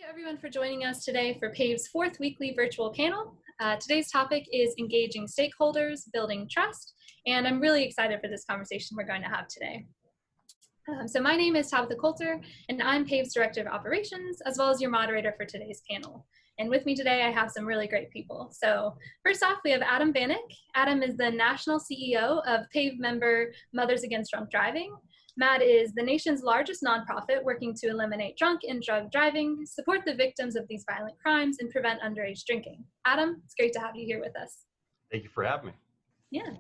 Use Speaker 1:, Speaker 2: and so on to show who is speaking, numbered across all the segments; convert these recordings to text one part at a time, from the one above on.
Speaker 1: you everyone for joining us today for PAVE's fourth weekly virtual panel. Today's topic is engaging stakeholders, building trust, and I'm really excited for this conversation we're going to have today. So my name is Tabitha Coulter, and I'm PAVE's Director of Operations, as well as your moderator for today's panel. And with me today, I have some really great people. So first off, we have Adam Vanek. Adam is the National CEO of PAVE member Mothers Against Drunk Driving. MAD is the nation's largest nonprofit working to eliminate drunk and drug driving, support the victims of these violent crimes, and prevent underage drinking. Adam, it's great to have you here with us.
Speaker 2: Thank you for having me.
Speaker 1: Yeah.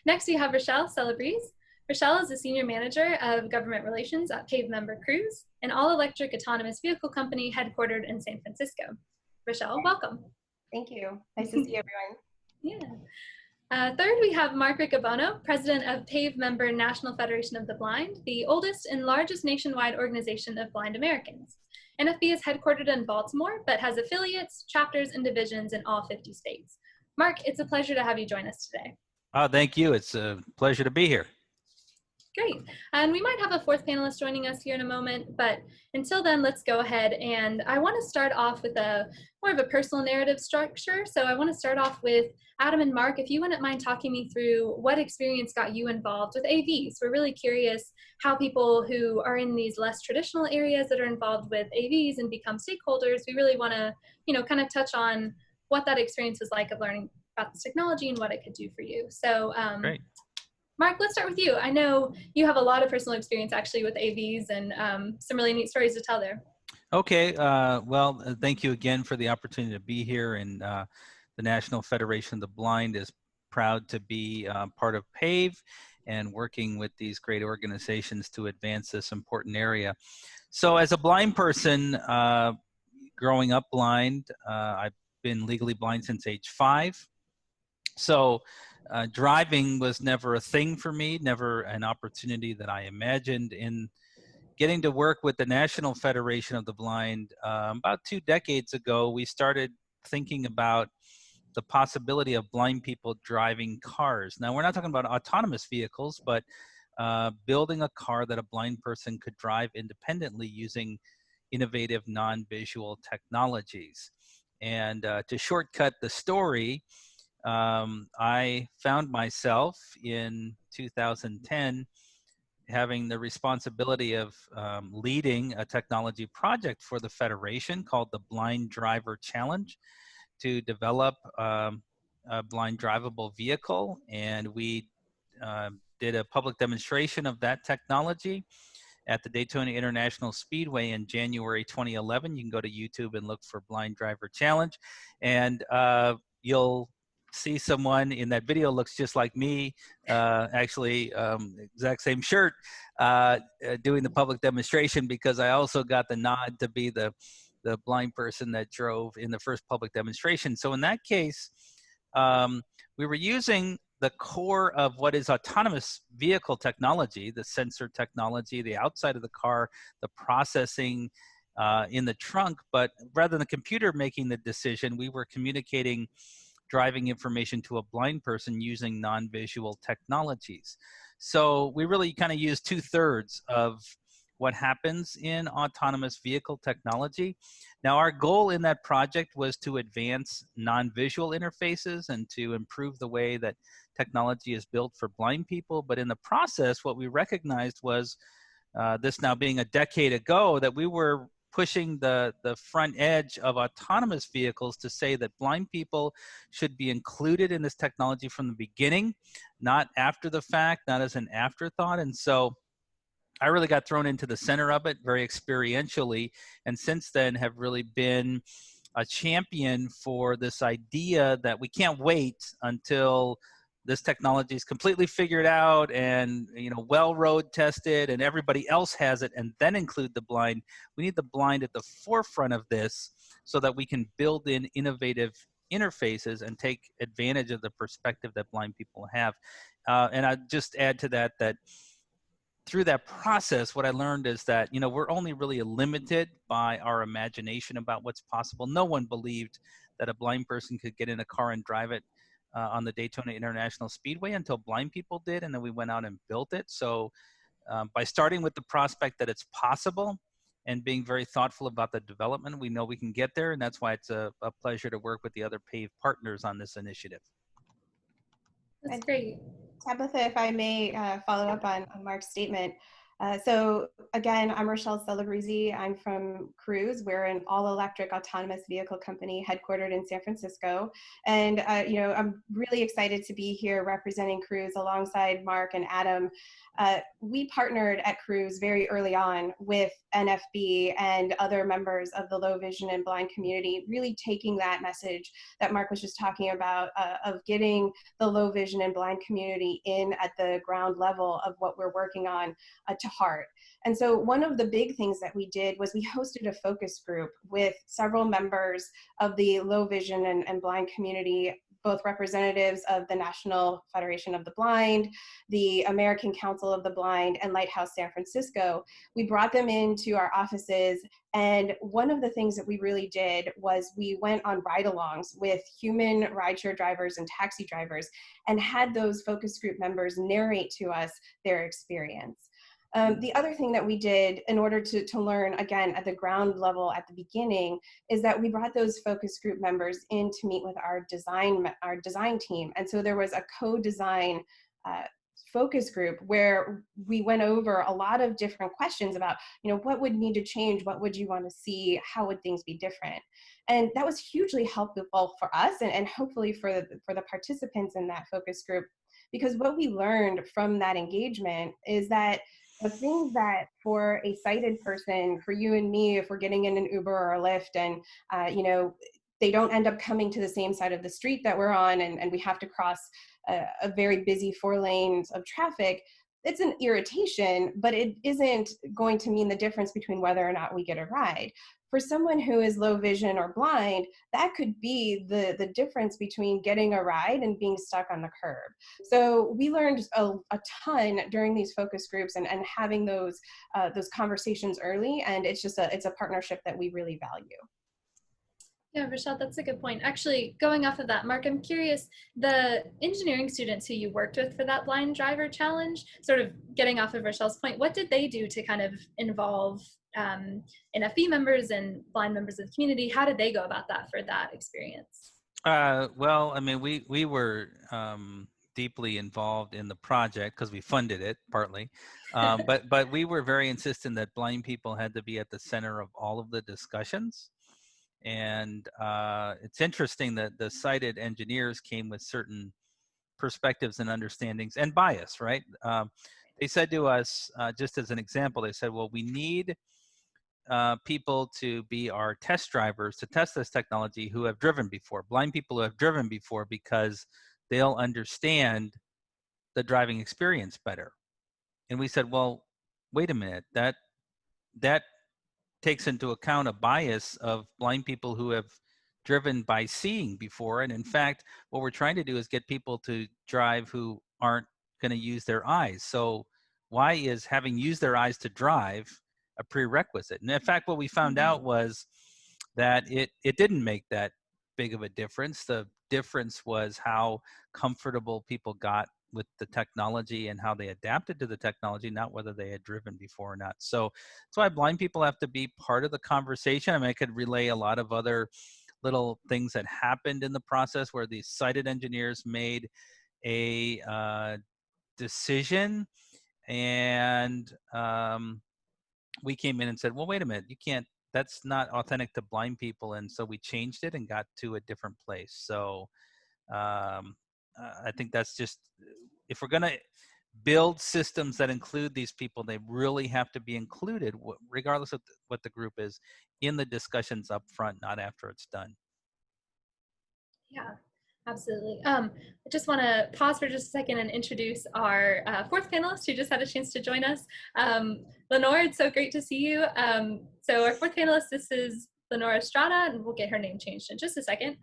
Speaker 1: Next, we have Rachelle Celebrezze. Rachelle is the Senior Manager of Government Relations at PAVE member Cruise, an all-electric autonomous vehicle company headquartered in San Francisco. Rachelle, welcome.
Speaker 3: Thank you. Nice to see everyone.
Speaker 1: Yeah. Third, we have Mark Riccobono, President of PAVE member National Federation of the Blind, the oldest and largest nationwide organization of blind Americans. NFB is headquartered in Baltimore, but has affiliates, chapters, and divisions in all 50 states. Mark, it's a pleasure to have you join us today.
Speaker 4: Thank you. It's a pleasure to be here.
Speaker 1: Great. And we might have a fourth panelist joining us here in a moment, but until then, let's go ahead. And I want to start off with more of a personal narrative structure. So I want to start off with Adam and Mark, if you wouldn't mind talking me through what experience got you involved with AVs. We're really curious how people who are in these less traditional areas that are involved with AVs and become stakeholders, we really want to, kind of touch on what that experience was like of learning about this technology and what it could do for you. So,
Speaker 4: Great.
Speaker 1: Mark, let's start with you. I know you have a lot of personal experience actually with AVs and some really neat stories to tell there.
Speaker 4: Okay. Well, thank you again for the opportunity to be here. And the National Federation of the Blind is proud to be part of PAVE and working with these great organizations to advance this important area. So as a blind person, growing up blind, I've been legally blind since age 5. So driving was never a thing for me, never an opportunity that I imagined. In getting to work with the National Federation of the Blind, about 2 decades ago, we started thinking about the possibility of blind people driving cars. Now, we're not talking about autonomous vehicles, but building a car that a blind person could drive independently using innovative non-visual technologies. And to shortcut the story, I found myself in 2010 having the responsibility of leading a technology project for the Federation called the Blind Driver Challenge to develop a blind drivable vehicle. And we did a public demonstration of that technology at the Daytona International Speedway in January 2011. You can go to YouTube and look for Blind Driver Challenge, and you'll see someone in that video looks just like me, actually exact same shirt, doing the public demonstration, because I also got the nod to be the blind person that drove in the first public demonstration. So in that case, we were using the core of what is autonomous vehicle technology, the sensor technology, the outside of the car, the processing in the trunk, but rather than the computer making the decision, we were communicating driving information to a blind person using non-visual technologies. So we really kind of use 2/3 of what happens in autonomous vehicle technology. Now, our goal in that project was to advance non-visual interfaces and to improve the way that technology is built for blind people. But in the process, what we recognized was, this now being a decade ago, that we were pushing the front edge of autonomous vehicles to say that blind people should be included in this technology from the beginning, not after the fact, not as an afterthought. And so I really got thrown into the center of it very experientially, and since then have really been a champion for this idea that we can't wait until this technology is completely figured out and well road tested and everybody else has it, and then include the blind. We need the blind at the forefront of this so that we can build in innovative interfaces and take advantage of the perspective that blind people have. And I'd just add to that that through that process, what I learned is that, we're only really limited by our imagination about what's possible. No one believed that a blind person could get in a car and drive it on the Daytona International Speedway until blind people did, and then we went out and built it. So by starting with the prospect that it's possible, and being very thoughtful about the development. We know we can get there, and that's why it's a pleasure to work with the other PAVE partners on this initiative.
Speaker 1: That's
Speaker 3: And
Speaker 1: great.
Speaker 3: Tabitha, if I may follow up on Mark's statement. So again, I'm Rachelle Celebrezze. I'm from Cruise. We're an all-electric autonomous vehicle company headquartered in San Francisco. And I'm really excited to be here representing Cruise alongside Mark and Adam. We partnered at Cruise very early on with NFB and other members of the low vision and blind community, really taking that message that Mark was just talking about of getting the low vision and blind community in at the ground level of what we're working on to heart. And so one of the big things that we did was we hosted a focus group with several members of the low vision and blind community, both representatives of the National Federation of the Blind, the American Council of the Blind, and Lighthouse San Francisco. We brought them into our offices, and one of the things that we really did was we went on ride-alongs with human rideshare drivers and taxi drivers and had those focus group members narrate to us their experience. The other thing that we did in order to learn, again, at the ground level at the beginning, is that we brought those focus group members in to meet with our design team. And so there was a co-design focus group where we went over a lot of different questions about, what would need to change? What would you want to see? How would things be different? And that was hugely helpful for us and hopefully for the participants in that focus group, because what we learned from that engagement is that the things that for a sighted person, for you and me, if we're getting in an Uber or a Lyft and, they don't end up coming to the same side of the street that we're on and we have to cross a very busy 4 lanes of traffic, it's an irritation, but it isn't going to mean the difference between whether or not we get a ride. For someone who is low vision or blind, that could be the difference between getting a ride and being stuck on the curb. So we learned a ton during these focus groups and having those conversations early, and it's a partnership that we really value.
Speaker 1: Yeah, Rachelle, that's a good point. Actually, going off of that, Mark, I'm curious, the engineering students who you worked with for that blind driver challenge, sort of getting off of Rachelle's point, what did they do to kind of involve NFB members and blind members of the community? How did they go about that for that experience?
Speaker 4: Well, I mean, we were deeply involved in the project because we funded it partly, but we were very insistent that blind people had to be at the center of all of the discussions. And it's interesting that the sighted engineers came with certain perspectives and understandings and bias, right? They said to us, just as an example, they said, well, we need people to be our test drivers to test this technology who have driven before, blind people who have driven before, because they'll understand the driving experience better. And we said, well, wait a minute, that takes into account a bias of blind people who have driven by seeing before. And in fact, what we're trying to do is get people to drive who aren't going to use their eyes. So why is having used their eyes to drive a prerequisite? And in fact, what we found out was that it didn't make that big of a difference. The difference was how comfortable people got with the technology and how they adapted to the technology, not whether they had driven before or not. So that's why blind people have to be part of the conversation. I mean, I could relay a lot of other little things that happened in the process where these sighted engineers made a decision, and we came in and said, well, wait a minute, you can't, that's not authentic to blind people. And so we changed it and got to a different place. So I think that's just, if we're going to build systems that include these people, they really have to be included, regardless of what the group is, in the discussions up front, not after it's done.
Speaker 1: Yeah, absolutely. I just want to pause for just a second and introduce our fourth panelist who just had a chance to join us. Lenore, it's so great to see you. So our fourth panelist, this is Lenore Estrada, and we'll get her name changed in just a second.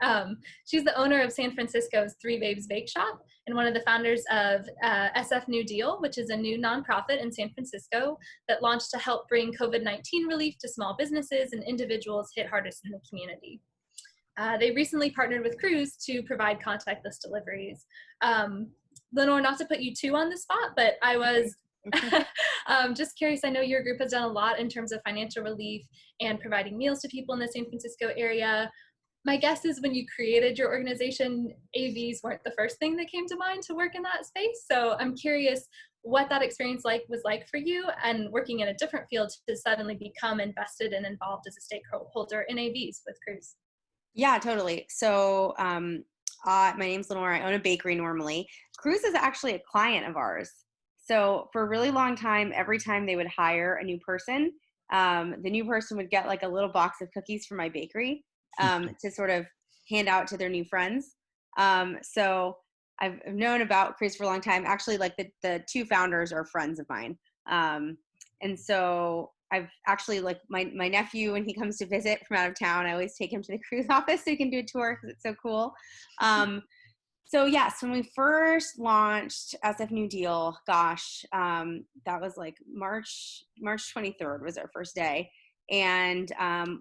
Speaker 1: She's the owner of San Francisco's Three Babes Bake Shop and one of the founders of SF New Deal, which is a new nonprofit in San Francisco that launched to help bring COVID-19 relief to small businesses and individuals hit hardest in the community. They recently partnered with Cruise to provide contactless deliveries. Lenore, not to put you too on the spot, but I was Just curious, I know your group has done a lot in terms of financial relief and providing meals to people in the San Francisco area. My guess is when you created your organization, AVs weren't the first thing that came to mind to work in that space. So I'm curious what that experience was like for you, and working in a different field to suddenly become invested and involved as a stakeholder in AVs with Cruise.
Speaker 2: Yeah, totally. So my name's Lenore. I own a bakery normally. Cruise is actually a client of ours. So for a really long time, every time they would hire a new person, the new person would get like a little box of cookies from my bakery to sort of hand out to their new friends. So I've known about Cruise for a long time. Actually, like the two founders are friends of mine. And so I've actually, like my nephew, when he comes to visit from out of town, I always take him to the Cruise office so he can do a tour because it's so cool. So yes, when we first launched SF New Deal, gosh, that was like March 23rd was our first day. And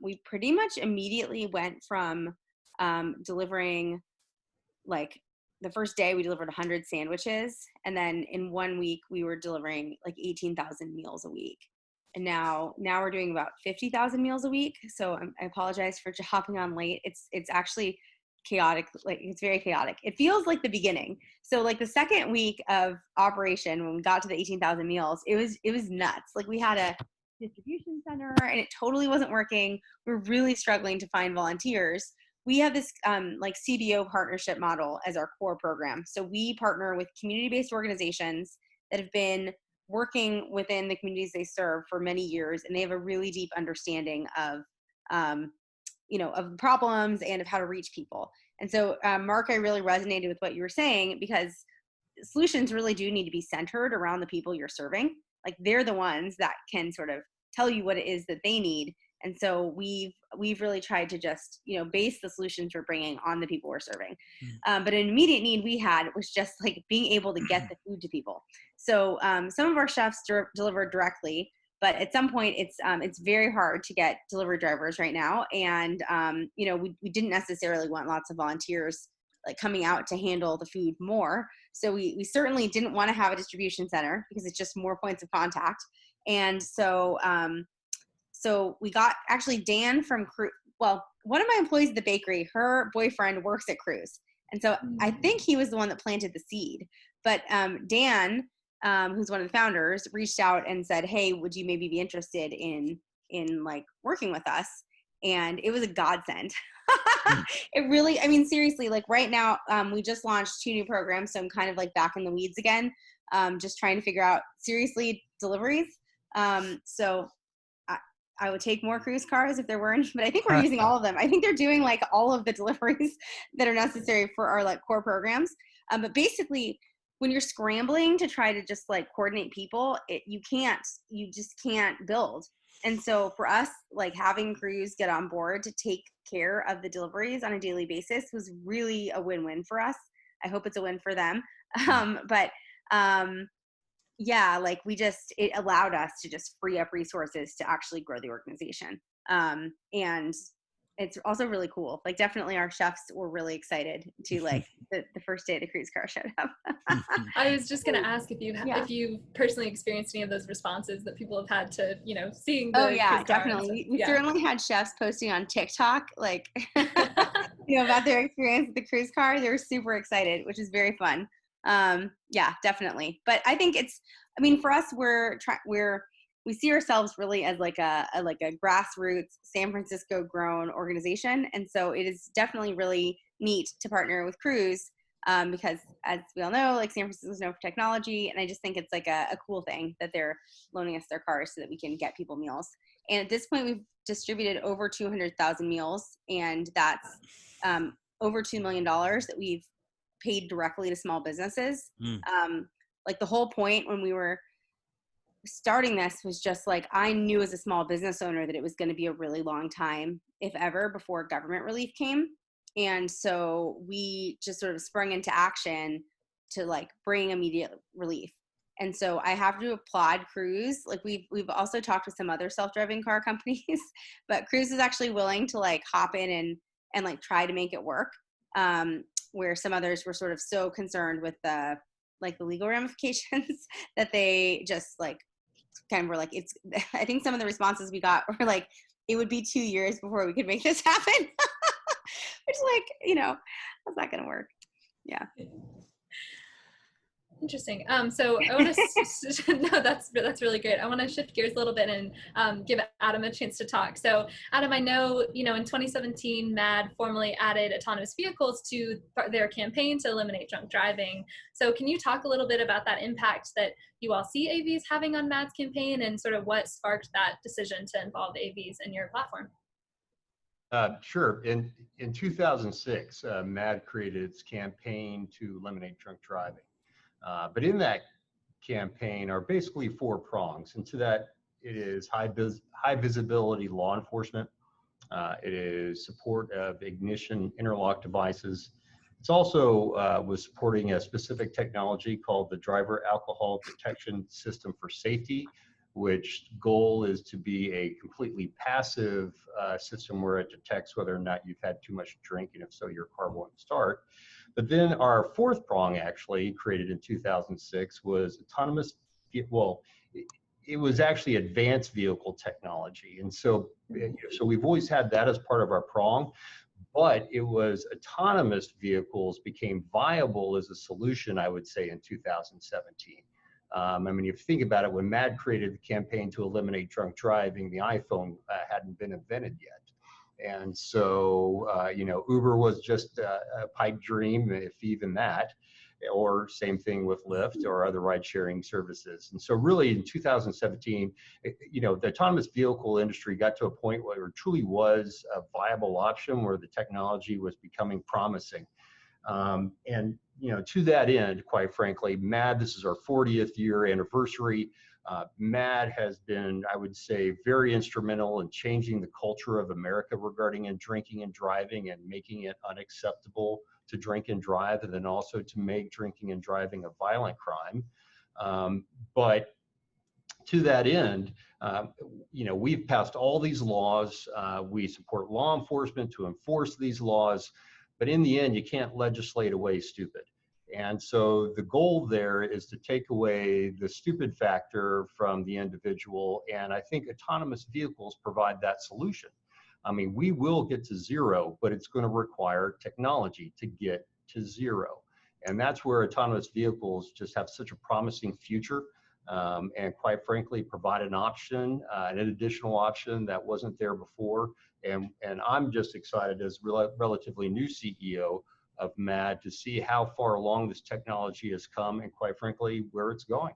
Speaker 2: we pretty much immediately went from delivering, like the first day we delivered 100 sandwiches. And then in 1 week, we were delivering like 18,000 meals a week. And now we're doing about 50,000 meals a week. So I apologize for hopping on late. It's actually chaotic. Like it's very chaotic. It feels like the beginning. So like the second week of operation, when we got to the 18,000 meals, it was nuts. Like we had a distribution center and it totally wasn't working. We're really struggling to find volunteers. We have this like CBO partnership model as our core program. So we partner with community-based organizations that have been working within the communities they serve for many years, and they have a really deep understanding of of problems and of how to reach people. And so Mark, I really resonated with what you were saying, because solutions really do need to be centered around the people you're serving. Like they're the ones that can sort of tell you what it is that they need. And so we've really tried to just, base the solutions we're bringing on the people we're serving. But an immediate need we had was just like being able to get the food to people. So some of our chefs deliver directly, but at some point it's very hard to get delivery drivers right now. And, we didn't necessarily want lots of volunteers like coming out to handle the food more. So we certainly didn't want to have a distribution center because it's just more points of contact. And so, so we got actually Dan from Cruise. Well, one of my employees at the bakery, her boyfriend works at Cruise. And so I think he was the one that planted the seed. But Dan, who's one of the founders, reached out and said, hey, would you maybe be interested in like working with us? And it was a godsend. It really, I mean, seriously, like right now, we just launched 2 new programs. So I'm kind of like back in the weeds again, just trying to figure out seriously deliveries. So I would take more Cruise cars if there were any, but I think we're using all of them. I think they're doing like all of the deliveries that are necessary for our like core programs. But basically, when you're scrambling to try to just like coordinate people, you just can't build. And so for us, like having Cruise get on board to take care of the deliveries on a daily basis was really a win-win for us. I hope it's a win for them. Yeah, like it allowed us to just free up resources to actually grow the organization. And it's also really cool. Like definitely our chefs were really excited to like the first day the Cruise car showed up.
Speaker 1: I was just going to ask if you personally experienced any of those responses that people have had to, seeing the Cruise car.
Speaker 2: Definitely. We certainly had chefs posting on TikTok, like, about their experience with the Cruise car. They were super excited, which is very fun. Yeah, definitely. But I think for us, we see ourselves really as like a grassroots San Francisco grown organization. And so it is definitely really neat to partner with Cruise, because as we all know, like San Francisco is known for technology. And I just think it's like a cool thing that they're loaning us their cars so that we can get people meals. And at this point, we've distributed over 200,000 meals, and that's over $2 million that we've paid directly to small businesses. Like the whole point when we were starting this was just like, I knew as a small business owner that it was going to be a really long time, if ever, before government relief came. And so we just sort of sprung into action to like bring immediate relief. And so I have to applaud Cruise. Like we've also talked with some other self-driving car companies, but Cruise is actually willing to like hop in and like try to make it work. Where some others were sort of so concerned with the like the legal ramifications that they just like kind of were like, it's, I think some of the responses we got were like, it would be 2 years before we could make this happen. Which, like, you know, that's not going to work. Yeah.
Speaker 1: Interesting. So I want to, no, that's really great. I want to shift gears a little bit and give Adam a chance to talk. So Adam, I know, you know, in 2017, MAD formally added autonomous vehicles to their campaign to eliminate drunk driving. So can you talk a little bit about that impact that you all see AVs having on MAD's campaign and sort of what sparked that decision to involve AVs in your platform?
Speaker 5: Sure. In 2006, MAD created its campaign to eliminate drunk driving. But in that campaign are basically 4 prongs. And to that, it is high visibility law enforcement. It is support of ignition interlock devices. It's also was supporting a specific technology called the Driver Alcohol Detection System for Safety, which goal is to be a completely passive system where it detects whether or not you've had too much drink, and if so, your car won't start. But then our 4th prong, actually created in 2006, was autonomous, well, it was actually advanced vehicle technology. And so we've always had that as part of our prong, but it was autonomous vehicles became viable as a solution, I would say, in 2017. I mean, if you think about it, when MAD created the campaign to eliminate drunk driving, the iPhone hadn't been invented yet. And so, you know, Uber was just a pipe dream, if even that, or same thing with Lyft or other ride-sharing services. And so really in 2017, you know, the autonomous vehicle industry got to a point where it truly was a viable option, where the technology was becoming promising. And, you know, to that end, quite frankly, MAD, this is our 40th year anniversary. MAD has been, I would say, very instrumental in changing the culture of America regarding drinking and driving, and making it unacceptable to drink and drive, and then also to make drinking and driving a violent crime. But to that end, you know, we've passed all these laws. We support law enforcement to enforce these laws. But in the end, you can't legislate away stupid. And so the goal there is to take away the stupid factor from the individual. And I think autonomous vehicles provide that solution. I mean, we will get to zero, but it's going to require technology to get to zero. And that's where autonomous vehicles just have such a promising future. And quite frankly, provide an option, an additional option that wasn't there before. And I'm just excited as relatively new CEO of MAD to see how far along this technology has come, and quite frankly, where it's going.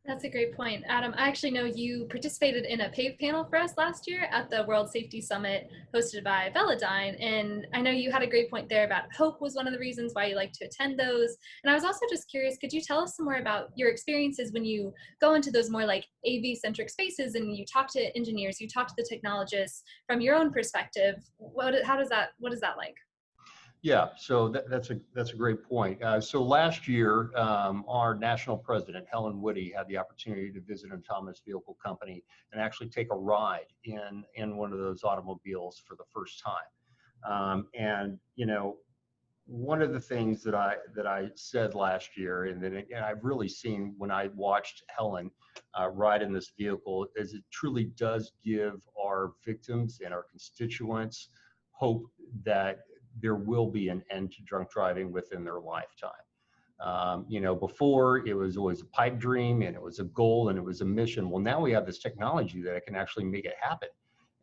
Speaker 1: That's a great point. Adam, I actually know you participated in a PAVE panel for us last year at the World Safety Summit hosted by Velodyne. And I know you had a great point there about hope was one of the reasons why you like to attend those. And I was also just curious, could you tell us some more about your experiences when you go into those more like AV-centric spaces and you talk to engineers, you talk to the technologists from your own perspective? What is that like?
Speaker 5: Yeah, so that's a great point. So last year, our national president, Helen Woody, had the opportunity to visit an autonomous vehicle company and actually take a ride in one of those automobiles for the first time. And you know, one of the things that I said last year, and I've really seen when I watched Helen ride in this vehicle, is it truly does give our victims and our constituents hope that there will be an end to drunk driving within their lifetime. You know, before it was always a pipe dream, and it was a goal, and it was a mission. Well, now we have this technology that can actually make it happen.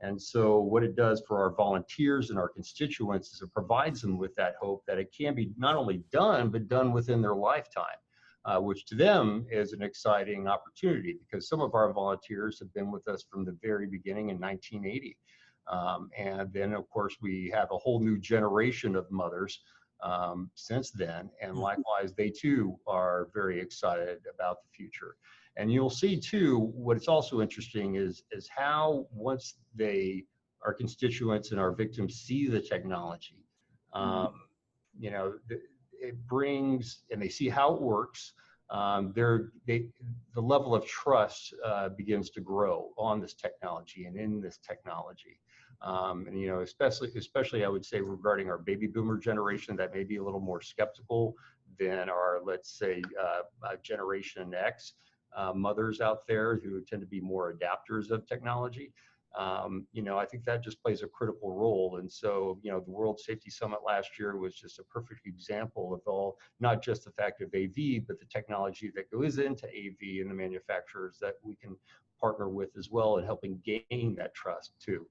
Speaker 5: And so what it does for our volunteers and our constituents is it provides them with that hope that it can be not only done, but done within their lifetime, which to them is an exciting opportunity, because some of our volunteers have been with us from the very beginning in 1980. And then, of course, we have a whole new generation of mothers since then. And likewise, they too are very excited about the future. And you'll see too, what's also interesting is how once our constituents and our victims see the technology, you know, it brings, and they see how it works, the level of trust begins to grow on this technology and in this technology. And you know, especially I would say regarding our baby boomer generation that may be a little more skeptical, than our, let's say, Generation X mothers out there who tend to be more adapters of technology. I think that just plays a critical role. And so, the World Safety Summit last year was just a perfect example of all, not just the fact of AV, but the technology that goes into AV and the manufacturers that we can partner with as well in helping gain that trust too.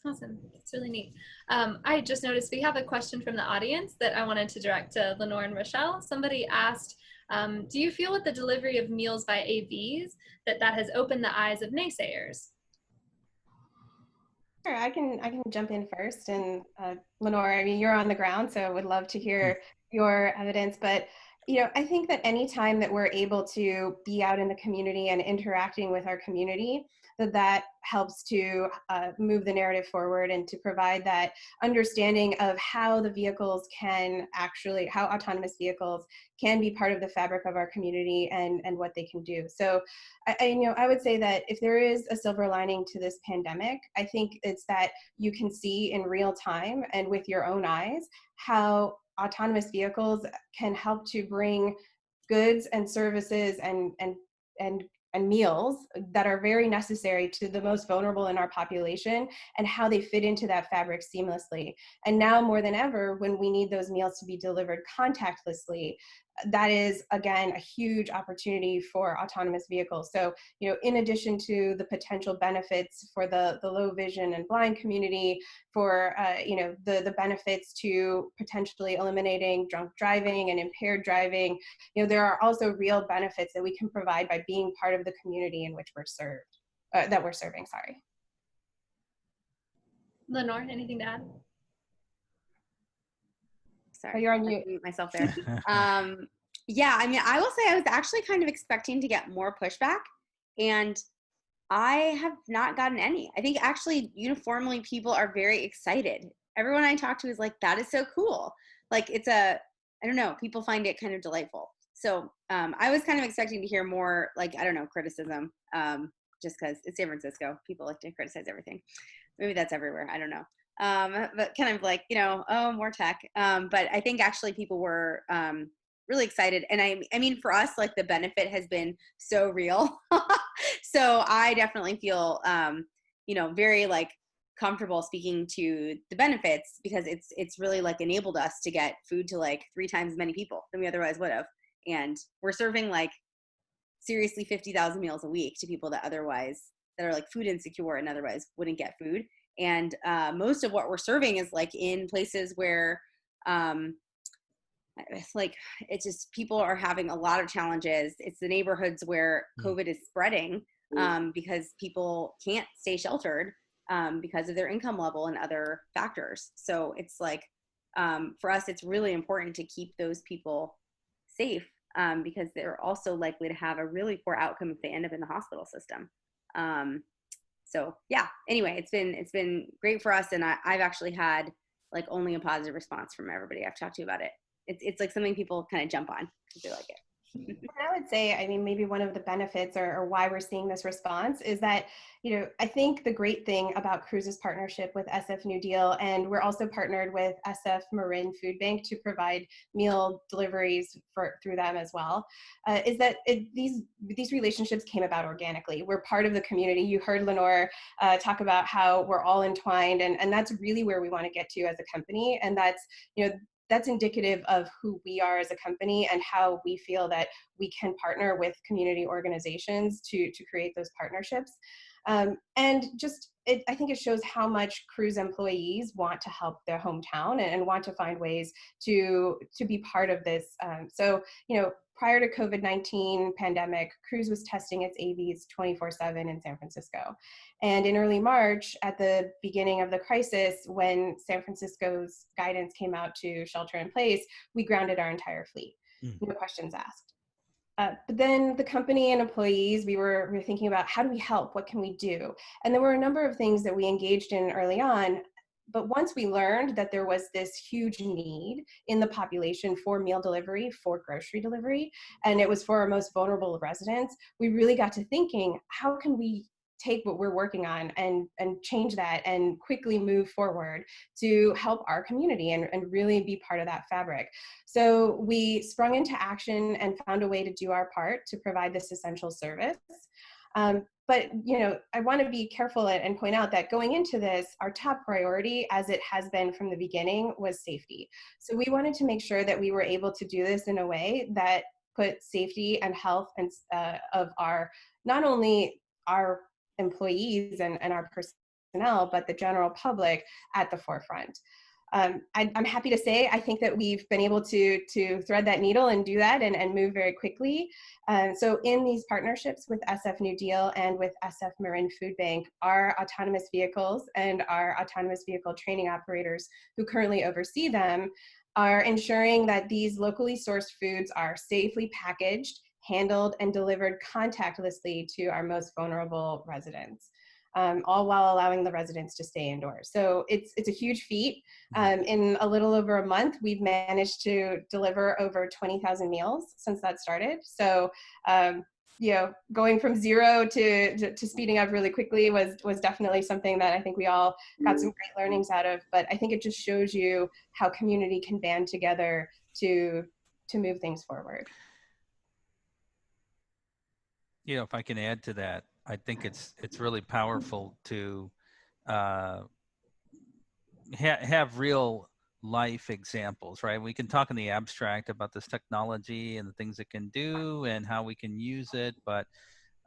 Speaker 1: Awesome. It's really neat. I just noticed we have a question from the audience that I wanted to direct to Lenore and Rachelle. Somebody asked, do you feel with the delivery of meals by AVs that has opened the eyes of naysayers?
Speaker 3: Sure, I can jump in first. And Lenore, I mean, you're on the ground, so I would love to hear your evidence. But I think that any time that we're able to be out in the community and interacting with our community, that helps to move the narrative forward and to provide that understanding of how the vehicles can actually, how autonomous vehicles can be part of the fabric of our community and what they can do. So I would say that if there is a silver lining to this pandemic, I think it's that you can see in real time and with your own eyes how autonomous vehicles can help to bring goods and services and meals that are very necessary to the most vulnerable in our population, and how they fit into that fabric seamlessly. And now more than ever, when we need those meals to be delivered contactlessly, that is, again, a huge opportunity for autonomous vehicles. So, in addition to the potential benefits for the low vision and blind community, for, the benefits to potentially eliminating drunk driving and impaired driving, there are also real benefits that we can provide by being part of the community in which we're served, that we're serving, sorry.
Speaker 1: Lenore, anything to add?
Speaker 2: Sorry,
Speaker 3: you're on
Speaker 2: I
Speaker 3: mute.
Speaker 2: mute myself there. Yeah, I mean, I will say I was actually kind of expecting to get more pushback, and I have not gotten any. I think actually uniformly people are very excited. Everyone I talk to is like, that is so cool. Like I don't know, people find it kind of delightful. So I was kind of expecting to hear more, like, I don't know, criticism, just because it's San Francisco. People like to criticize everything. Maybe that's everywhere. I don't know. But kind of like, oh, more tech. But I think actually people were really excited. And I mean, for us, like the benefit has been so real. So I definitely feel, very like comfortable speaking to the benefits, because it's really like enabled us to get food to like 3 times as many people than we otherwise would have. And we're serving like seriously 50,000 meals a week to people that are like food insecure and otherwise wouldn't get food. And most of what we're serving is like in places where it's just people are having a lot of challenges. It's the neighborhoods where COVID is spreading because people can't stay sheltered because of their income level and other factors. So it's like, for us, it's really important to keep those people safe because they're also likely to have a really poor outcome if they end up in the hospital system. So yeah, anyway, it's been great for us. And I've actually had like only a positive response from everybody I've talked to about it. It's like something people kind of jump on because they like it.
Speaker 3: And I would say, I mean, maybe one of the benefits or why we're seeing this response is that, I think the great thing about Cruise's partnership with SF New Deal, and we're also partnered with SF Marin Food Bank to provide meal deliveries through them as well, is that these relationships came about organically. We're part of the community. You heard Lenore talk about how we're all entwined, and that's really where we want to get to as a company. And that's indicative of who we are as a company and how we feel that we can partner with community organizations to create those partnerships. And just, I think it shows how much Cruise employees want to help their hometown and want to find ways to be part of this. So, prior to COVID-19 pandemic, Cruise was testing its AVs 24/7 in San Francisco. And in early March, at the beginning of the crisis, when San Francisco's guidance came out to shelter in place, we grounded our entire fleet, no questions asked. But then the company and employees, we were thinking about how do we help? What can we do? And there were a number of things that we engaged in early on. But once we learned that there was this huge need in the population for meal delivery, for grocery delivery, and it was for our most vulnerable residents, we really got to thinking, how can we take what we're working on and change that and quickly move forward to help our community and really be part of that fabric. So we sprung into action and found a way to do our part to provide this essential service. But I want to be careful and point out that going into this, our top priority, as it has been from the beginning, was safety. So we wanted to make sure that we were able to do this in a way that put safety and health and of our, not only our employees and our personnel, but the general public at the forefront. I'm happy to say, I think that we've been able to thread that needle and do that and move very quickly. So in these partnerships with SF New Deal and with SF Marin Food Bank, our autonomous vehicles and our autonomous vehicle training operators who currently oversee them are ensuring that these locally sourced foods are safely packaged, handled, and delivered contactlessly to our most vulnerable residents. All while allowing the residents to stay indoors. So it's a huge feat. In a little over a month, we've managed to deliver over 20,000 meals since that started. So, going from zero to speeding up really quickly was definitely something that I think we all got some great learnings out of. But I think it just shows you how community can band together to move things forward.
Speaker 4: If I can add to that, I think it's really powerful to have real life examples, right? We can talk in the abstract about this technology and the things it can do and how we can use it, but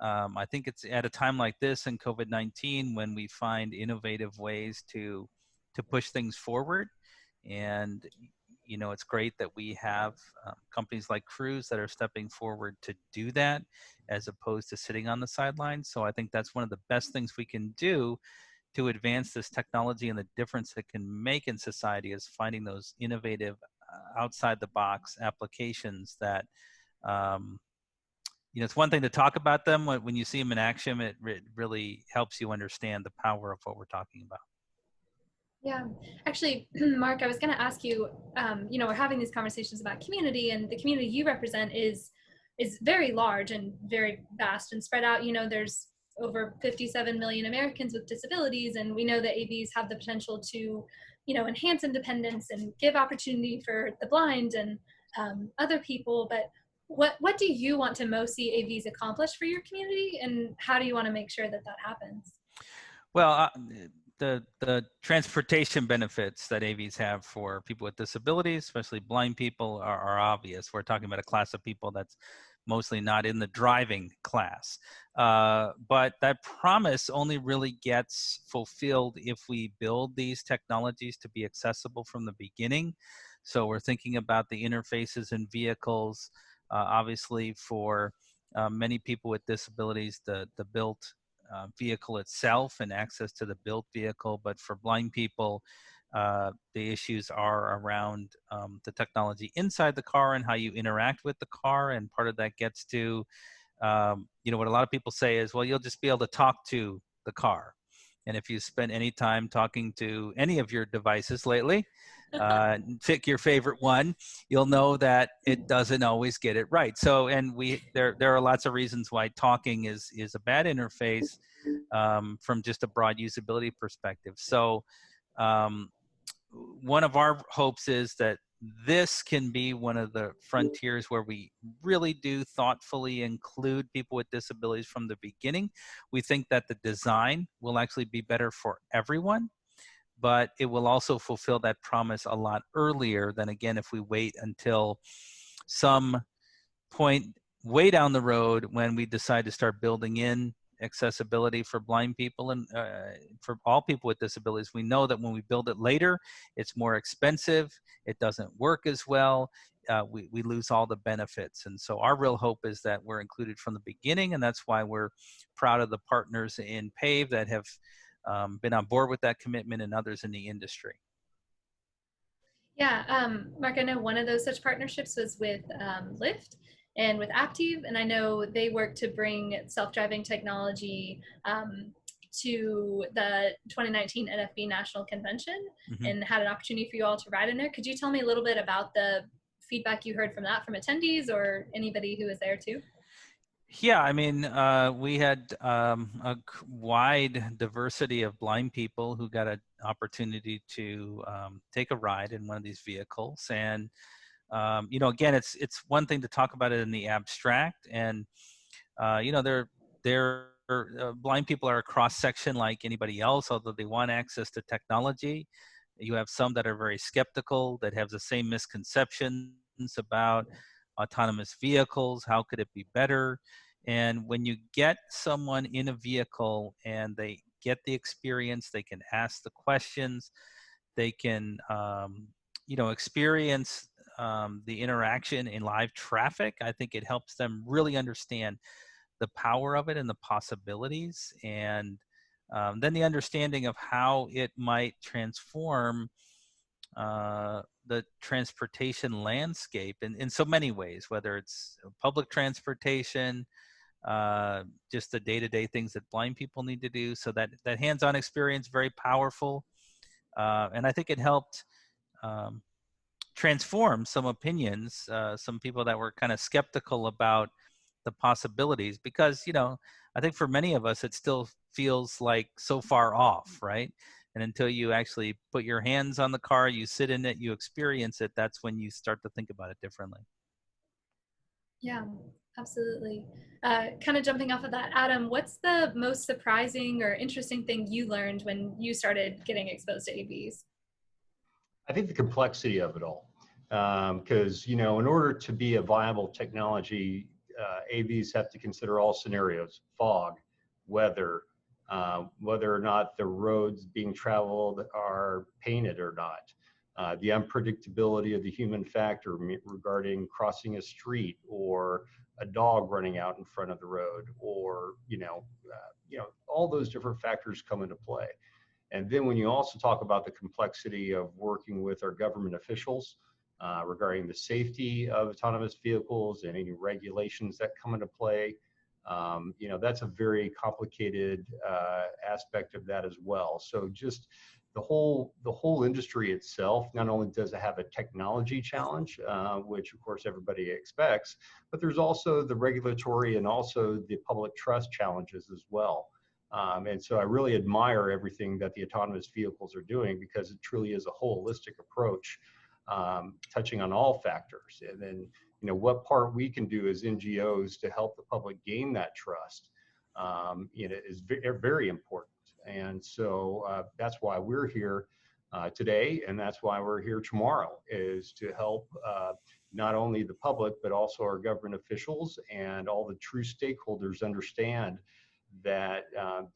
Speaker 4: I think it's at a time like this in COVID-19 when we find innovative ways to push things forward. And it's great that we have companies like Cruise that are stepping forward to do that as opposed to sitting on the sidelines. So I think that's one of the best things we can do to advance this technology, and the difference it can make in society is finding those innovative outside the box applications that it's one thing to talk about them. When you see them in action, it really helps you understand the power of what we're talking about.
Speaker 1: Yeah, actually, Mark, I was going to ask you, we're having these conversations about community, and the community you represent is very large and very vast and spread out. There's over 57 million Americans with disabilities, and we know that AVs have the potential to, enhance independence and give opportunity for the blind and other people. But what do you want to most see AVs accomplish for your community, and how do you want to make sure that happens?
Speaker 4: Well, the transportation benefits that AVs have for people with disabilities, especially blind people, are obvious. We're talking about a class of people that's mostly not in the driving class. But that promise only really gets fulfilled if we build these technologies to be accessible from the beginning. So we're thinking about the interfaces in vehicles. Obviously, for many people with disabilities, the built vehicle itself and access to the built vehicle, but for blind people, the issues are around the technology inside the car and how you interact with the car. And part of that gets to, what a lot of people say is, well, you'll just be able to talk to the car. And if you spend any time talking to any of your devices lately, pick your favorite one, you'll know that it doesn't always get it right. So, and there are lots of reasons why talking is a bad interface from just a broad usability perspective. So, one of our hopes is that this can be one of the frontiers where we really do thoughtfully include people with disabilities from the beginning. We think that the design will actually be better for everyone, but it will also fulfill that promise a lot earlier than, again, if we wait until some point way down the road when we decide to start building in accessibility for blind people and for all people with disabilities. We know that when we build it later, it's more expensive, it doesn't work as well, we lose all the benefits. And so our real hope is that we're included from the beginning, and that's why we're proud of the partners in PAVE that have been on board with that commitment, and others in the industry.
Speaker 1: Yeah, Mark, I know one of those such partnerships was with Lyft and with Aptiv, and I know they work to bring self-driving technology to the 2019 NFB National Convention, and had an opportunity for you all to ride in there. Could you tell me a little bit about the feedback you heard from that from attendees or anybody who was there too?
Speaker 4: Yeah, I mean, we had wide diversity of blind people who got an opportunity to take a ride in one of these vehicles. And, you know, again, it's one thing to talk about it in the abstract. And, you know, blind people are a cross section like anybody else, although they want access to technology. You have some that are very skeptical, that have the same misconceptions about autonomous vehicles. How could it be better? And when you get someone in a vehicle and they get the experience, they can ask the questions, they can, you know, experience the interaction in live traffic. I think it helps them really understand the power of it and the possibilities, and then the understanding of how it might transform the transportation landscape in so many ways, whether it's public transportation, just the day-to-day things that blind people need to do. So that hands-on experience, very powerful. And I think it helped um, transform some opinions, some people that were kind of skeptical about the possibilities, because, you know, I think for many of us, it still feels like so far off, right? And until you actually put your hands on the car, you sit in it, you experience it, that's when you start to think about it differently.
Speaker 1: Yeah, absolutely. Kind of jumping off of that, Adam, what's the most surprising or interesting thing you learned when you started getting exposed to AVs?
Speaker 5: I think the complexity of it all, because you know, in order to be a viable technology, AVs have to consider all scenarios: fog, weather, whether or not the roads being traveled are painted or not, the unpredictability of the human factor regarding crossing a street or a dog running out in front of the road, or all those different factors come into play. And then when you also talk about the complexity of working with our government officials regarding the safety of autonomous vehicles and any regulations that come into play, that's a very complicated aspect of that as well. So just the whole industry itself, not only does it have a technology challenge, which of course everybody expects, but there's also the regulatory and also the public trust challenges as well. And so I really admire everything that the autonomous vehicles are doing, because it truly is a holistic approach, touching on all factors. And then, what part we can do as NGOs to help the public gain that trust, is very important. And so that's why we're here today, and that's why we're here tomorrow, is to help not only the public, but also our government officials and all the true stakeholders understand that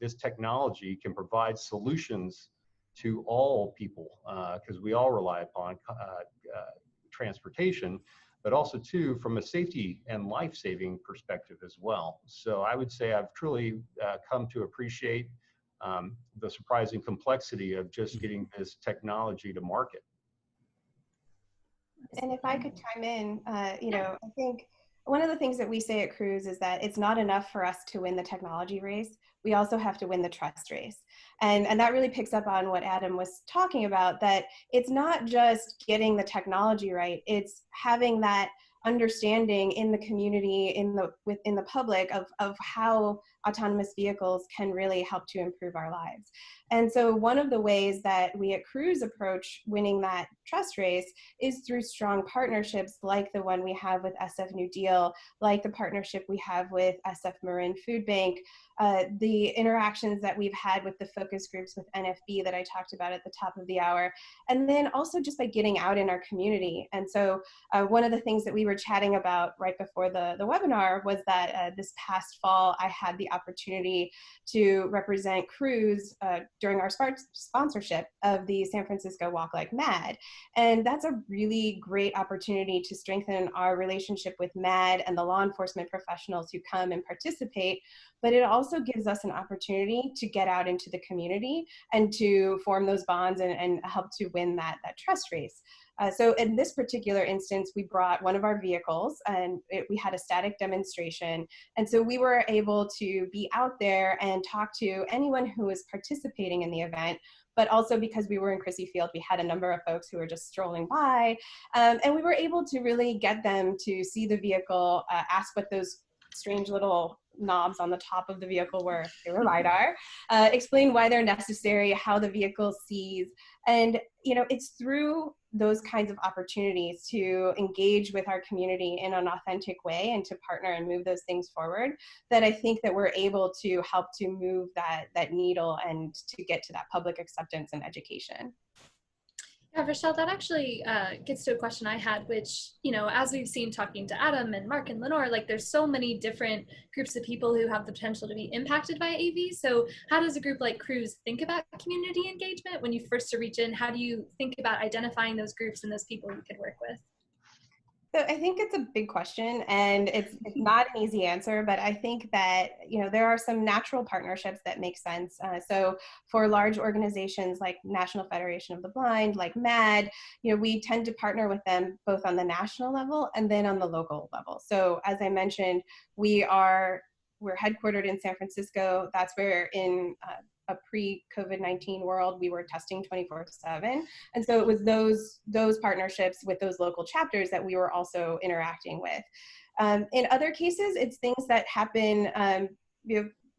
Speaker 5: this technology can provide solutions to all people, because we all rely upon transportation, but also too from a safety and life-saving perspective as well. So I would say I've truly come to appreciate the surprising complexity of just getting this technology to market.
Speaker 3: And if I could chime in, I think one of the things that we say at Cruise is that it's not enough for us to win the technology race. We also have to win the trust race. And that really picks up on what Adam was talking about, that it's not just getting the technology right, it's having that understanding in the community, within the public of how autonomous vehicles can really help to improve our lives. And so one of the ways that we at Cruise approach winning that trust race is through strong partnerships like the one we have with SF New Deal, like the partnership we have with SF Marin Food Bank, the interactions that we've had with the focus groups with NFB that I talked about at the top of the hour, and then also just by getting out in our community. And so one of the things that we were chatting about right before the webinar was that this past fall, I had the opportunity to represent Cruise during our sponsorship of the San Francisco Walk Like Mad. And that's a really great opportunity to strengthen our relationship with MAD and the law enforcement professionals who come and participate. But it also gives us an opportunity to get out into the community and to form those bonds and help to win that trust race. So in this particular instance, we brought one of our vehicles and we had a static demonstration. And so we were able to be out there and talk to anyone who was participating in the event. But also because we were in Crissy Field, we had a number of folks who were just strolling by. And we were able to really get them to see the vehicle, ask what those strange little knobs on the top of the vehicle where they were LiDAR, explain why they're necessary, how the vehicle sees. And, it's through those kinds of opportunities to engage with our community in an authentic way and to partner and move those things forward that I think that we're able to help to move that needle and to get to that public acceptance and education.
Speaker 1: Yeah, Rachelle, that actually gets to a question I had, which, as we've seen talking to Adam and Mark and Lenore, like there's so many different groups of people who have the potential to be impacted by AV. So how does a group like Cruise think about community engagement? When you first reach in, how do you think about identifying those groups and those people you could work with?
Speaker 3: So I think it's a big question, and it's not an easy answer, but I think that, there are some natural partnerships that make sense. So for large organizations like National Federation of the Blind, like MAD, we tend to partner with them both on the national level and then on the local level. So as I mentioned, we're headquartered in San Francisco. That's where in a pre-COVID-19 world, we were testing 24/7. And so it was those partnerships with those local chapters that we were also interacting with. In other cases, it's things that happen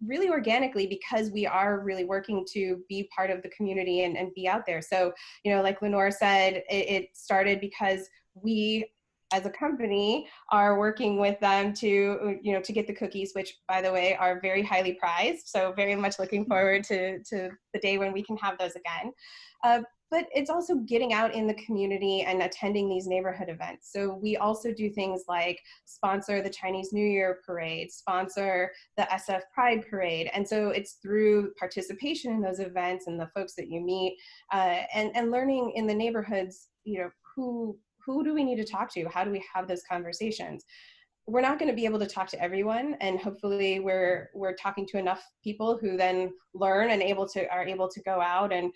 Speaker 3: really organically because we are really working to be part of the community and be out there. So, like Lenore said, it started because we as a company are working with them to get the cookies, which by the way are very highly prized. So very much looking forward to the day when we can have those again. But it's also getting out in the community and attending these neighborhood events. So we also do things like sponsor the Chinese New Year parade, sponsor the SF Pride parade. And so it's through participation in those events and the folks that you meet and learning in the neighborhoods, who do we need to talk to? How do we have those conversations? We're not going to be able to talk to everyone, and hopefully we're talking to enough people who then learn and are able to go out and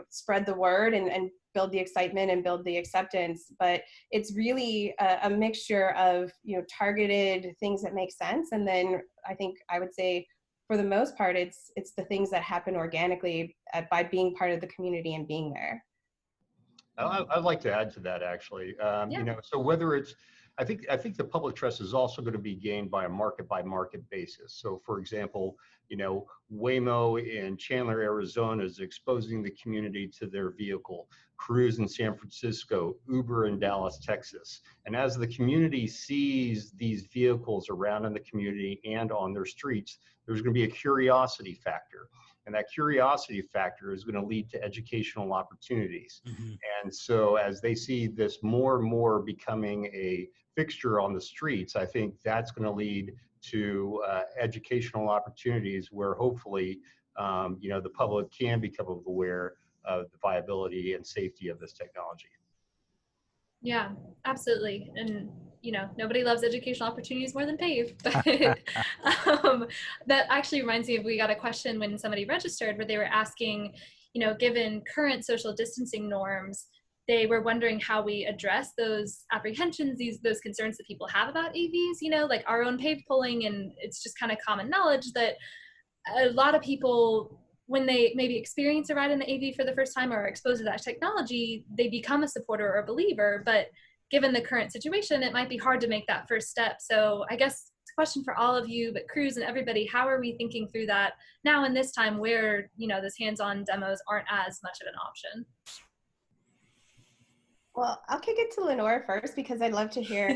Speaker 3: spread the word and build the excitement and build the acceptance. But it's really a mixture of targeted things that make sense, and then I would say for the most part it's the things that happen organically by being part of the community and being there.
Speaker 5: I'd like to add to that, actually. So whether it's, I think the public trust is also going to be gained by market basis. So for example, Waymo in Chandler, Arizona is exposing the community to their vehicle. Cruise in San Francisco, Uber in Dallas, Texas. And as the community sees these vehicles around in the community and on their streets, there's going to be a curiosity factor. And that curiosity factor is going to lead to educational opportunities. Mm-hmm. And so as they see this more and more becoming a fixture on the streets, I think that's going to lead to educational opportunities where hopefully, the public can become aware of the viability and safety of this technology.
Speaker 1: Yeah, absolutely. And, nobody loves educational opportunities more than PAVE. But that actually reminds me of, we got a question when somebody registered where they were asking, given current social distancing norms, they were wondering how we address those apprehensions, those concerns that people have about AVs, like our own PAVE polling. And it's just kind of common knowledge that a lot of people, when they maybe experience a ride in the AV for the first time or are exposed to that technology, they become a supporter or a believer. But given the current situation, it might be hard to make that first step. So I guess it's a question for all of you, but Cruise and everybody, how are we thinking through that now in this time where, those hands-on demos aren't as much of an option?
Speaker 3: Well, I'll kick it to Lenore first because I'd love to hear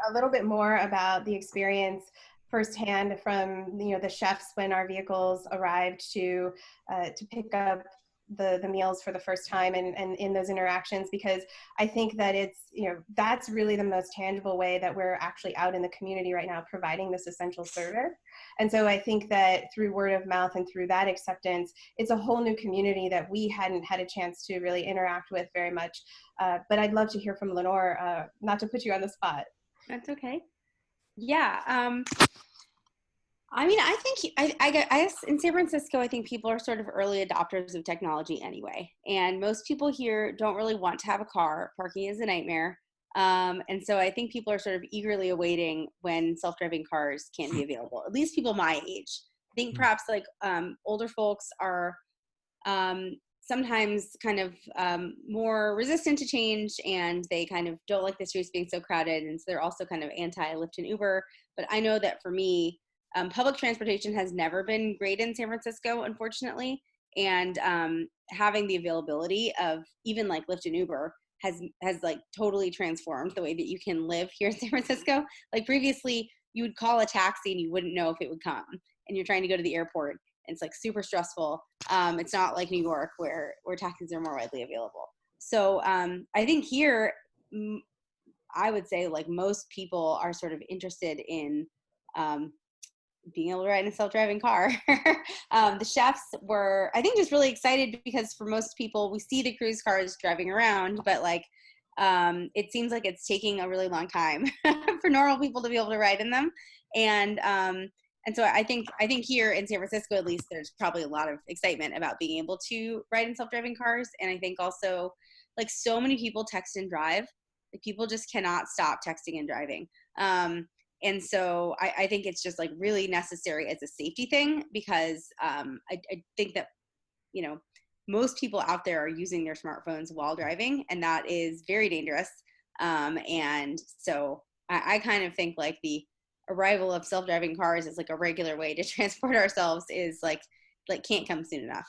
Speaker 3: a little bit more about the experience firsthand from the chefs when our vehicles arrived to pick up the meals for the first time and in those interactions, because I think that it's that's really the most tangible way that we're actually out in the community right now providing this essential service. And so I think that through word of mouth and through that acceptance, it's a whole new community that we hadn't had a chance to really interact with very much. But I'd love to hear from Lenore, not to put you on the spot.
Speaker 2: That's okay. Yeah. I think I guess in San Francisco, I think people are sort of early adopters of technology anyway. And most people here don't really want to have a car. Parking is a nightmare. And so I think people are sort of eagerly awaiting when self-driving cars can be available, at least people my age. I think perhaps like older folks are sometimes kind of more resistant to change, and they kind of don't like the streets being so crowded. And so they're also kind of anti-Lyft and Uber. But I know that for me, public transportation has never been great in San Francisco, unfortunately. And having the availability of even like Lyft and Uber has like totally transformed the way that you can live here in San Francisco. Like previously, you would call a taxi and you wouldn't know if it would come, and you're trying to go to the airport, and it's like super stressful. It's not like New York where taxis are more widely available. So I think here, I would say like most people are sort of interested in being able to ride in a self-driving car. The chefs were, I think, just really excited because for most people, we see the cruise cars driving around, but like it seems like it's taking a really long time for normal people to be able to ride in them. And so I think here in San Francisco, at least, there's probably a lot of excitement about being able to ride in self-driving cars. And I think also, like, so many people text and drive. Like, people just cannot stop texting and driving. And so I think it's just like really necessary as a safety thing, because I think that, you know, most people out there are using their smartphones while driving, and that is very dangerous. And so I kind of think like the arrival of self-driving cars is like a regular way to transport ourselves is like can't come soon enough.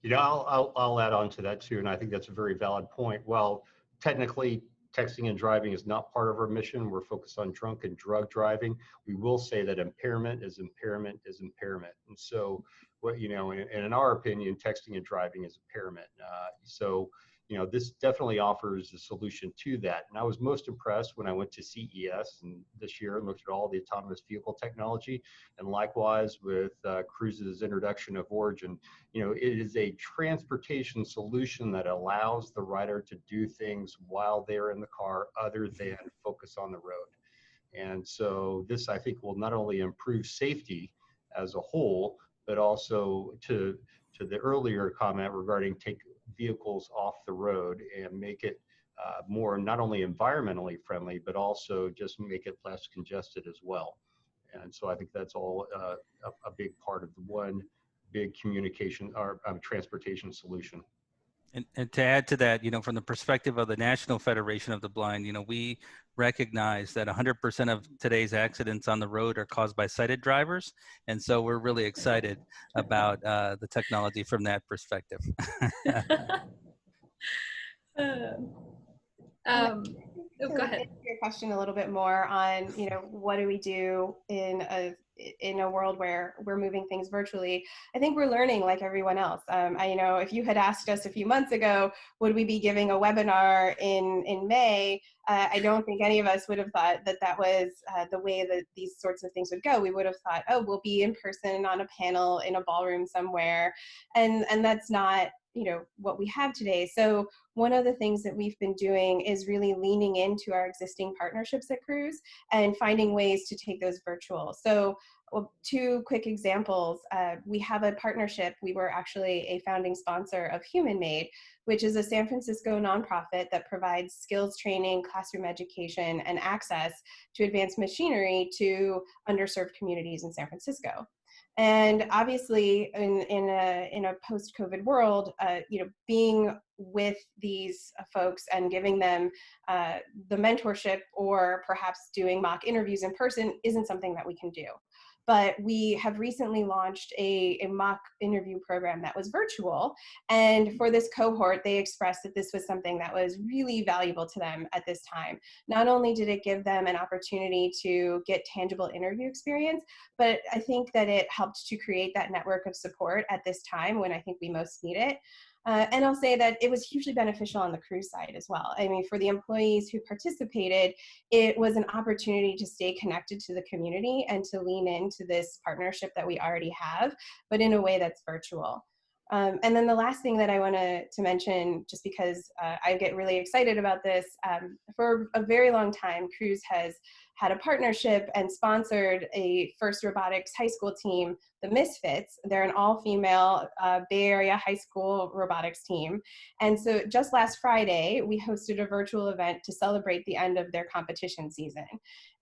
Speaker 5: You know, I'll add on to that too, and I think that's a very valid point. Well, technically, texting and driving is not part of our mission. We're focused on drunk and drug driving. We will say that impairment is impairment is impairment. And so, what, you know, and in our opinion, texting and driving is impairment. So, you know, this definitely offers a solution to that. And I was most impressed when I went to CES and this year and looked at all the autonomous vehicle technology, and likewise with Cruise's introduction of Origin. You know, it is a transportation solution that allows the rider to do things while they're in the car other than focus on the road. And so this, I think, will not only improve safety as a whole, but also to the earlier comment regarding take vehicles off the road and make it more not only environmentally friendly, but also just make it less congested as well. And so I think that's all a big part of the one big communication or transportation solution.
Speaker 4: And to add to that, you know, from the perspective of the National Federation of the Blind, you know, we recognize that 100% of today's accidents on the road are caused by sighted drivers. And so we're really excited about the technology from that perspective.
Speaker 1: Go ahead.
Speaker 3: Your question a little bit more on, you know, what do we do in a world where we're moving things virtually? I think we're learning like everyone else. You know, if you had asked us a few months ago, would we be giving a webinar in May? I don't think any of us would have thought that that was the way that these sorts of things would go. We would have thought, oh, we'll be in person on a panel in a ballroom somewhere, and that's not, you know, what we have today. So one of the things that we've been doing is really leaning into our existing partnerships at Cruise and finding ways to take those virtual. So two quick examples. We have a partnership. We were actually a founding sponsor of Human Made, which is a San Francisco nonprofit that provides skills training, classroom education, and access to advanced machinery to underserved communities in San Francisco. And obviously, in a post-COVID world, you know, being with these folks and giving them the mentorship or perhaps doing mock interviews in person isn't something that we can do. But we have recently launched a mock interview program that was virtual. And for this cohort, they expressed that this was something that was really valuable to them at this time. Not only did it give them an opportunity to get tangible interview experience, but I think that it helped to create that network of support at this time when I think we most need it. And I'll say that it was hugely beneficial on the Cruise side as well. I mean, for the employees who participated, it was an opportunity to stay connected to the community and to lean into this partnership that we already have, but in a way that's virtual. And then the last thing that I want to mention, just because I get really excited about this, for a very long time, Cruise has had a partnership and sponsored a FIRST Robotics high school team the Misfits. They're an all-female Bay Area high school robotics team. And so just last Friday, we hosted a virtual event to celebrate the end of their competition season.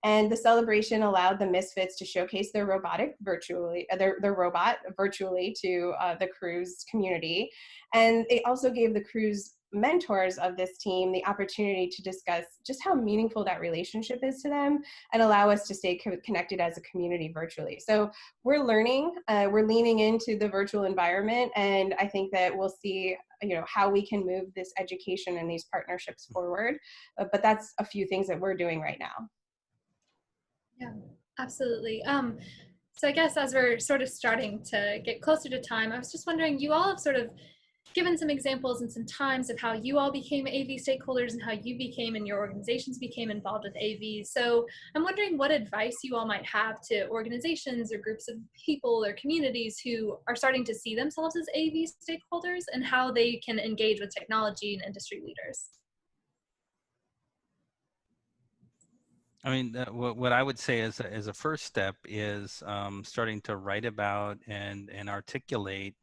Speaker 3: And the celebration allowed the Misfits to showcase their robotic virtually, their robot virtually to the Cruise community. And it also gave the Cruise mentors of this team the opportunity to discuss just how meaningful that relationship is to them and allow us to stay connected as a community virtually. So we're learning, we're leaning into the virtual environment, and I think that we'll see how we can move this education and these partnerships forward. But that's a few things that we're doing right now.
Speaker 1: Yeah, absolutely. So I guess as we're sort of starting to get closer to time, I was just wondering, you all have sort of given some examples and some times of how you all became AV stakeholders and how you became and your organizations became involved with AV. So I'm wondering what advice you all might have to organizations or groups of people or communities who are starting to see themselves as AV stakeholders and how they can engage with technology and industry leaders.
Speaker 4: I mean, what I would say as a first step is starting to write about and articulate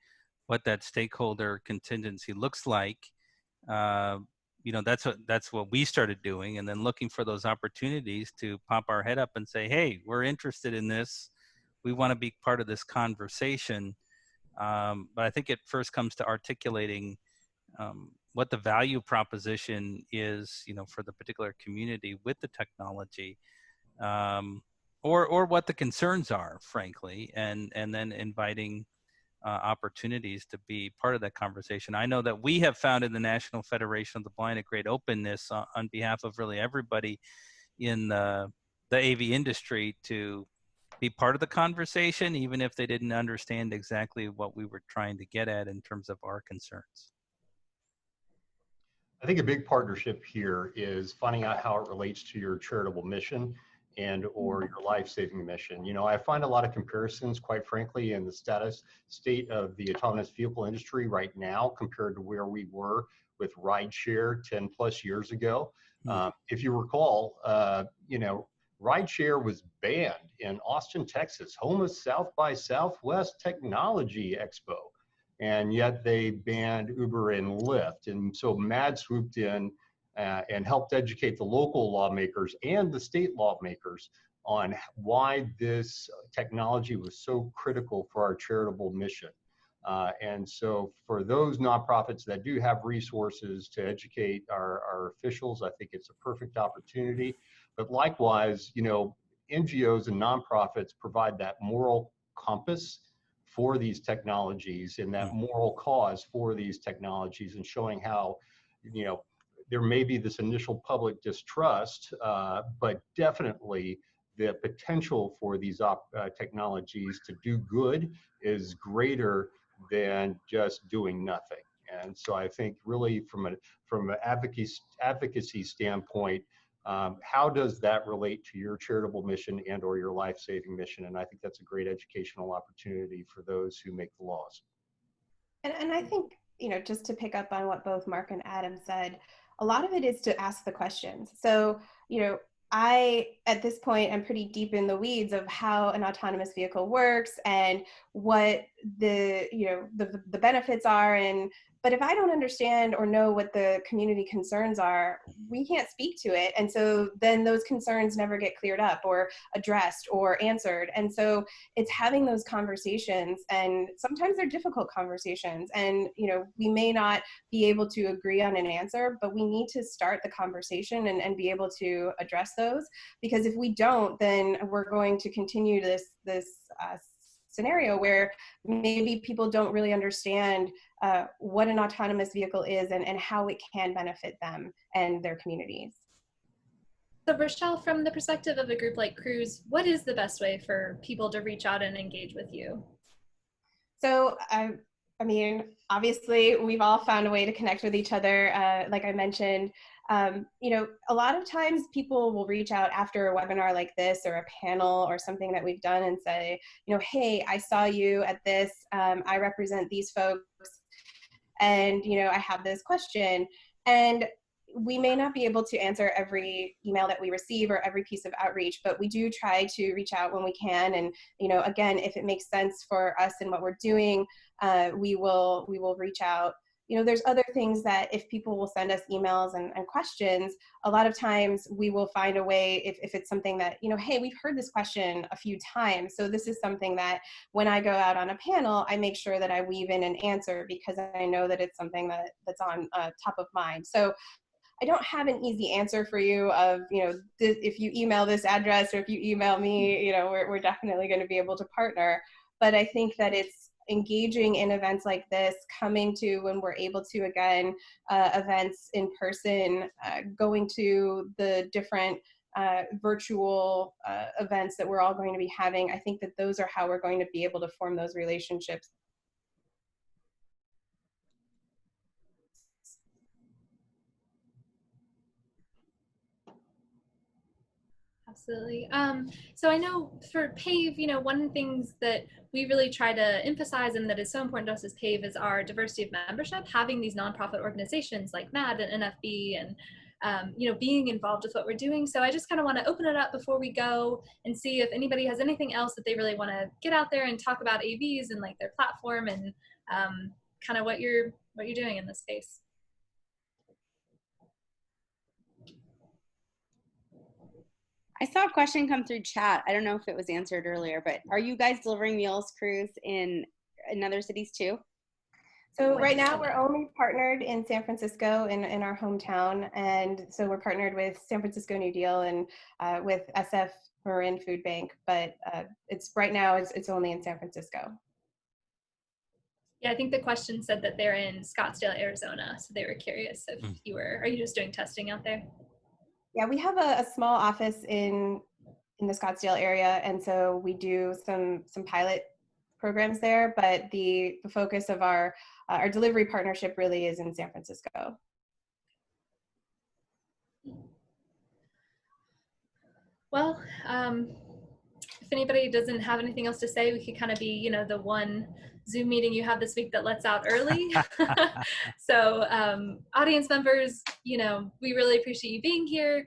Speaker 4: what that stakeholder contingency looks like. That's what we started doing, and then looking for those opportunities to pop our head up and say, hey, we're interested in this. We want to be part of this conversation. But I think it first comes to articulating what the value proposition is, for the particular community with the technology, or what the concerns are, frankly, and then inviting opportunities to be part of that conversation. I know that we have found in the National Federation of the Blind a great openness on behalf of really everybody in the AV industry to be part of the conversation, even if they didn't understand exactly what we were trying to get at in terms of our concerns.
Speaker 5: I think a big partnership here is finding out how it relates to your charitable mission and or your life-saving mission. I find a lot of comparisons, quite frankly, in the state of the autonomous vehicle industry right now compared to where we were with rideshare 10 plus years ago. If you recall, rideshare was banned in Austin, Texas, home of South by Southwest Technology Expo. And yet they banned Uber and Lyft. And so MAD swooped in and helped educate the local lawmakers and the state lawmakers on why this technology was so critical for our charitable mission. And so for those nonprofits that do have resources to educate our officials, I think it's a perfect opportunity. But likewise, NGOs and nonprofits provide that moral compass for these technologies and that moral cause for these technologies, and showing how, there may be this initial public distrust, but definitely the potential for these technologies to do good is greater than just doing nothing. And so I think really from an advocacy standpoint, how does that relate to your charitable mission and or your life-saving mission? And I think that's a great educational opportunity for those who make the laws.
Speaker 3: And I think, just to pick up on what both Mark and Adam said, a lot of it is to ask the questions. So, I, at this point, am pretty deep in the weeds of how an autonomous vehicle works and what the benefits are. But if I don't understand or know what the community concerns are, we can't speak to it. And so then those concerns never get cleared up or addressed or answered. And so it's having those conversations, and sometimes they're difficult conversations. And, we may not be able to agree on an answer, but we need to start the conversation and be able to address those. Because if we don't, then we're going to continue this scenario where maybe people don't really understand what an autonomous vehicle is and how it can benefit them and their communities.
Speaker 1: So Rachelle, from the perspective of a group like Cruise, what is the best way for people to reach out and engage with you?
Speaker 3: So I mean, obviously we've all found a way to connect with each other. Like I mentioned, a lot of times people will reach out after a webinar like this or a panel or something that we've done and say, hey, I saw you at this, I represent these folks, and, I have this question. And we may not be able to answer every email that we receive or every piece of outreach, but we do try to reach out when we can. And, you know, again, if it makes sense for us and what we're doing, we will reach out. You know, there's other things that if people will send us emails and questions, a lot of times we will find a way, if it's something that, you know, hey, we've heard this question a few times. So this is something that when I go out on a panel, I make sure that I weave in an answer because I know that it's something that's on top of mind. So I don't have an easy answer for you of, you know, if you email this address or if you email me, you know, we're definitely going to be able to partner. But I think that it's engaging in events like this, coming to when we're able to, again, events in person, going to the different virtual events that we're all going to be having. I think that those are how we're going to be able to form those relationships.
Speaker 1: Absolutely. So I know for PAVE, you know, one of the things that we really try to emphasize and that is so important to us as PAVE is our diversity of membership, having these nonprofit organizations like MAD and NFB and, you know, being involved with what we're doing. So I just kind of want to open it up before we go and see if anybody has anything else that they really want to get out there and talk about AVs and like their platform and kind of what you're doing in this space.
Speaker 2: I saw a question come through chat. I don't know if it was answered earlier, but are you guys delivering meals, Cruz, in other cities too?
Speaker 3: So right now we're only partnered in San Francisco in our hometown. And so we're partnered with San Francisco New Deal and with SF Marin Food Bank, but it's right now it's only in San Francisco.
Speaker 1: Yeah, I think the question said that they're in Scottsdale, Arizona. So they were curious if are you just doing testing out there?
Speaker 3: Yeah, we have a small office in the Scottsdale area, and so we do some pilot programs there. But the focus of our delivery partnership really is in San Francisco.
Speaker 1: Well, if anybody doesn't have anything else to say, we could kind of be, you know, the one Zoom meeting you have this week that lets out early. So audience members, you know, we really appreciate you being here.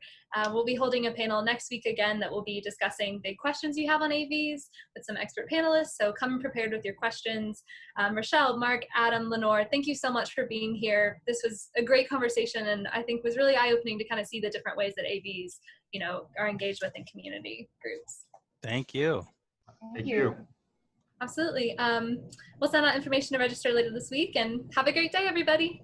Speaker 1: We'll be holding a panel next week again that will be discussing big questions you have on AVs with some expert panelists. So come prepared with your questions. Rachelle, Mark, Adam, Lenore, thank you so much for being here. This was a great conversation and I think was really eye-opening to kind of see the different ways that AVs, you know, are engaged with in community groups.
Speaker 4: Thank you.
Speaker 5: Thank you.
Speaker 1: Absolutely. We'll send out information to register later this week and have a great day, everybody.